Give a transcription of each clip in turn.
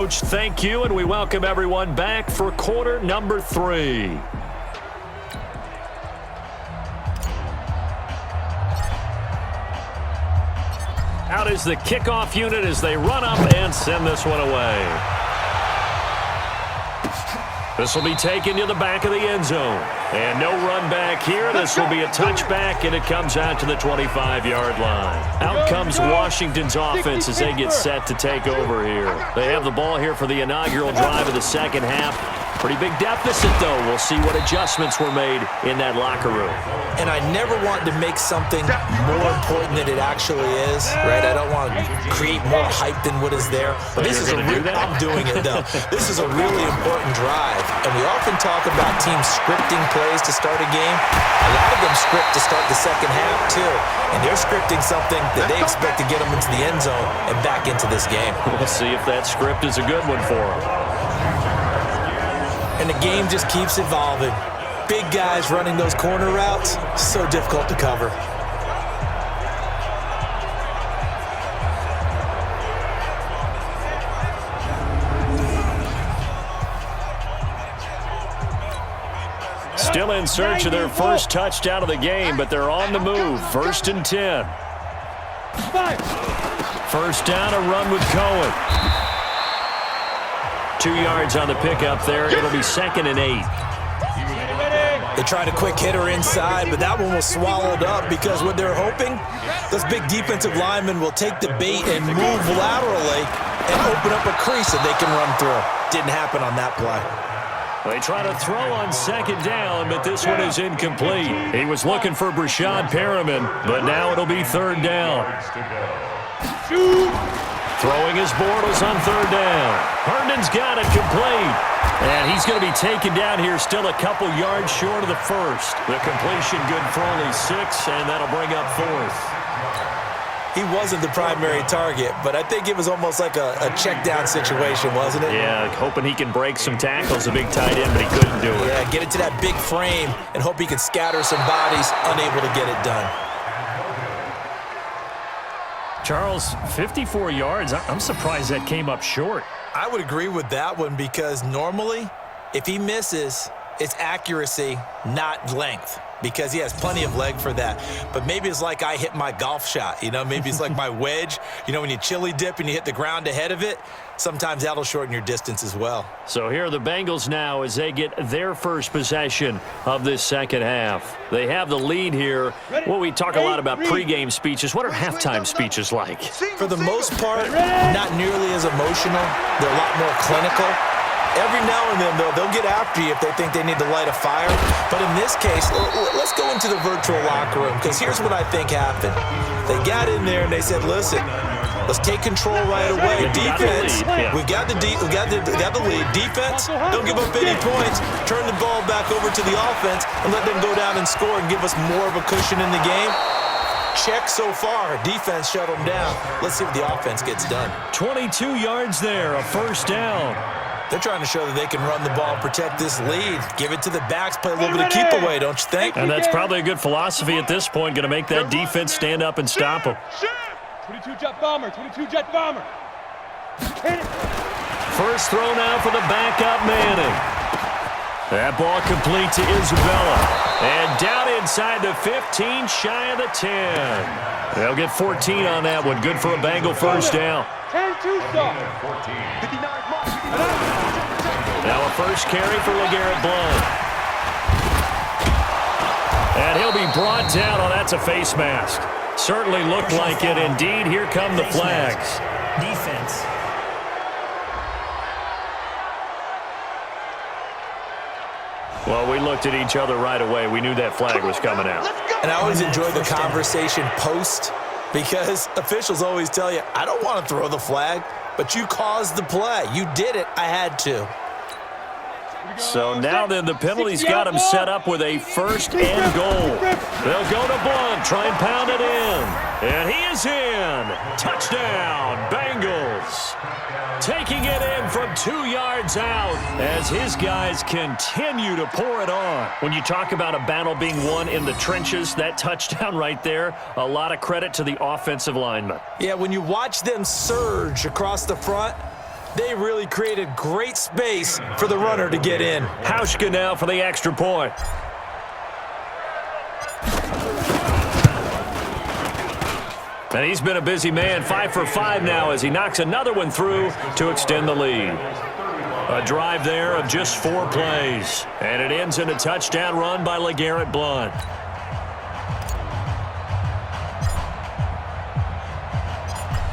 Coach, thank you, and we welcome everyone back for quarter number 3. Out is the kickoff unit as they run up and send this one away. This will be taken to the back of the end zone. And no run back here. This will be a touchback, and it comes out to the 25-yard line. Out comes Washington's offense as they get set to take over here. They have the ball here for the inaugural drive of the second half. Pretty big deficit, though. We'll see what adjustments were made in that locker room. And I never want to make something more important than it actually is, right? I don't want to create more hype than what is there. But this is I'm doing it, though. This is a really important drive. And we often talk about teams scripting plays to start a game. A lot of them script to start the second half, too. And they're scripting something that they expect to get them into the end zone and back into this game. We'll see if that script is a good one for them. And the game just keeps evolving. Big guys running those corner routes, so difficult to cover. Still in search of their first touchdown of the game, but they're on the move. 1st and 10. First down, a run with Cohen. 2 yards on the pickup there. It'll be 2nd and 8. They tried a quick hitter inside, but that one was swallowed up because what they're hoping, those big defensive linemen will take the bait and move laterally and open up a crease that they can run through. Didn't happen on that play. They try to throw on 2nd down, but this one is incomplete. He was looking for Brashad Perriman, but now it'll be 3rd down. Throwing his Bortles on 3rd down. Herndon's got it complete. And he's going to be taken down here still a couple yards short of the first. The completion good for only 6, and that'll bring up 4th. He wasn't the primary target, but I think it was almost like a check down situation, wasn't it? Yeah, hoping he can break some tackles, a big tight end, but he couldn't do it. Yeah, get it to that big frame and hope he can scatter some bodies, unable to get it done. Charles, 54 yards. I'm surprised that came up short. I would agree with that one because normally, if he misses, it's accuracy, not length, because he has plenty of leg for that. But maybe it's like I hit my golf shot, you know? Maybe it's like my wedge. You know, when you chili dip and you hit the ground ahead of it, sometimes that'll shorten your distance as well. So here are the Bengals now as they get their first possession of this second half. They have the lead here. Well, we talk a lot about pregame speeches. What are halftime speeches like? For the most part, not nearly as emotional. They're a lot more clinical. Every now and then, though, they'll get after you if they think they need to light a fire. But in this case, let's go into the virtual locker room, because here's what I think happened. They got in there and they said, listen, let's take control right away. Defense, we got the lead. Defense, don't give up any points. Turn the ball back over to the offense and let them go down and score and give us more of a cushion in the game. Check so far. Defense shut them down. Let's see what the offense gets done. 22 yards there, a 1st down. They're trying to show that they can run the ball and protect this lead. Give it to the backs, play a little bit of keep away, don't you think? And that's probably a good philosophy at this point, going to make that defense stand up and stop them. 22-jet bomber, 22-jet bomber. First throw now for the backup Manning. That ball complete to Isabella. And down inside the 15, shy of the 10. They'll get 14 on that one. Good for a Bengal first down. 10-2 stop. 59 mark. Now a first carry for LeGarrette Blount. And he'll be brought down. Oh, that's a face mask. Certainly looked like it. Indeed, here come the flags. Defense. Well, we looked at each other right away. We knew that flag was coming out. And I always enjoy the conversation post, because officials always tell you, I don't want to throw the flag, but you caused the play. You did it. I had to. So now then, the penalty's got him set up with a 1st and goal. They'll go to Blount, try and pound it in. And he is in. Touchdown, Bengals. Taking it in from 2 yards out as his guys continue to pour it on. When you talk about a battle being won in the trenches, that touchdown right there, a lot of credit to the offensive linemen. Yeah, when you watch them surge across the front, They really created great space for the runner to get in. Hauschka now for the extra point. And he's been a busy man, 5 for 5 now as he knocks another one through to extend the lead. A drive there of just 4 plays. And it ends in a touchdown run by LeGarrette Blount.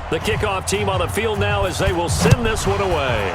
The kickoff team on the field now as they will send this one away.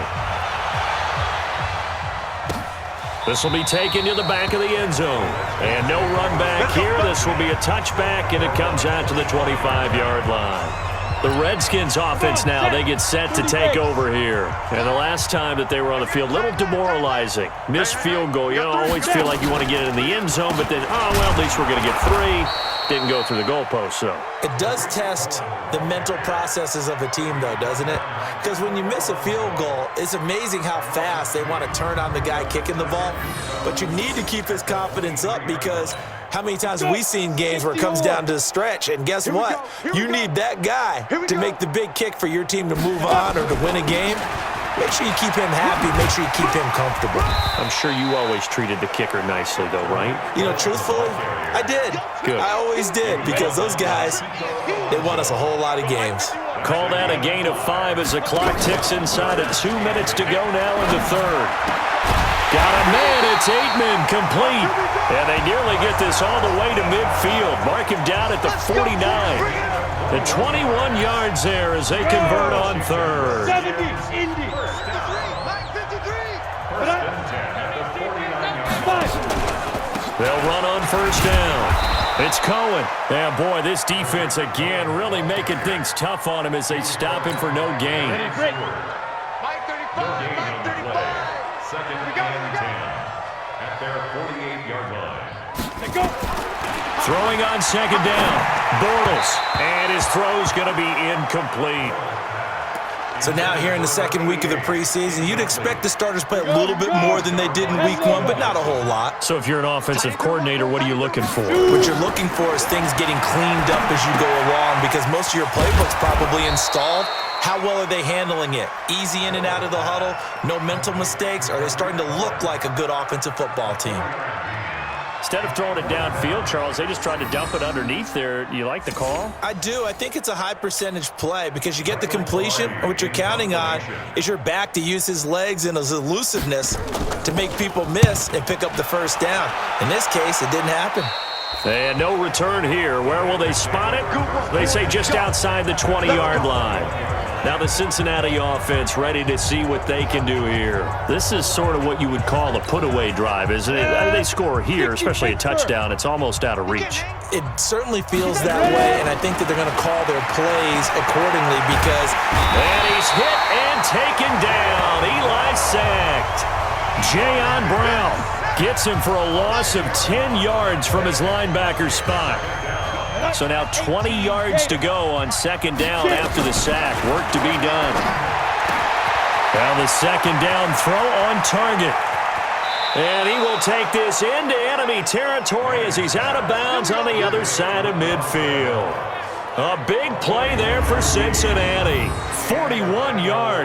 This will be taken to the back of the end zone. And no run back here. This will be a touchback, and it comes out to the 25-yard line. The Redskins offense now, they get set to take over here. And the last time that they were on the field, a little demoralizing. Missed field goal. You always feel like you want to get it in the end zone, but then, oh, well, at least we're going to get 3. Didn't go through the goalpost, though. It does test the mental processes of a team, though, doesn't it? Because when you miss a field goal, it's amazing how fast they want to turn on the guy kicking the ball. But you need to keep his confidence up because how many times have we seen games where it comes down to the stretch? And guess what? You need that guy to make the big kick for your team to move on or to win a game. Make sure you keep him happy. Make sure you keep him comfortable. I'm sure you always treated the kicker nicely, though, right? You know, truthfully, I did. Good. I always did because those guys, they won us a whole lot of games. Called out a gain of 5 as the clock ticks inside of 2 minutes to go now in the third. Got a man. It's Aitman complete. And they nearly get this all the way to midfield. Mark him down at the 49. The 21 yards there as they convert on third. 70, Indy. They'll run on first down. It's Cohen. And boy, this defense again really making things tough on him as they stop him for no gain. Great. Mike 35, Mike 35. Second and 10 at their 48-yard line. Let's go. Throwing on second down. Bortles. And his throw's going to be incomplete. So now here in the second week of the preseason, you'd expect the starters play a little bit more than they did in week 1, but not a whole lot. So if you're an offensive coordinator, what are you looking for? What you're looking for is things getting cleaned up as you go along because most of your playbook's probably installed. How well are they handling it? Easy in and out of the huddle? No mental mistakes? Are they starting to look like a good offensive football team? Instead of throwing it downfield, Charles, they just tried to dump it underneath there. You like the call? I do. I think it's a high percentage play because you get the completion, and what you're counting on is your back to use his legs and his elusiveness to make people miss and pick up the first down. In this case, it didn't happen. And no return here. Where will they spot it? They say just outside the 20-yard line. Now the Cincinnati offense ready to see what they can do here. This is sort of what you would call a put-away drive, isn't it? They score here, especially a touchdown. It's almost out of reach. It certainly feels that way, and I think that they're going to call their plays accordingly because... And he's hit and taken down. Eli sacked. Jayon Brown gets him for a loss of 10 yards from his linebacker spot. So now 20 yards to go on second down after the sack. Work to be done. Now the second down throw on target. And he will take this into enemy territory as he's out of bounds on the other side of midfield. A big play there for Cincinnati. 41 yards.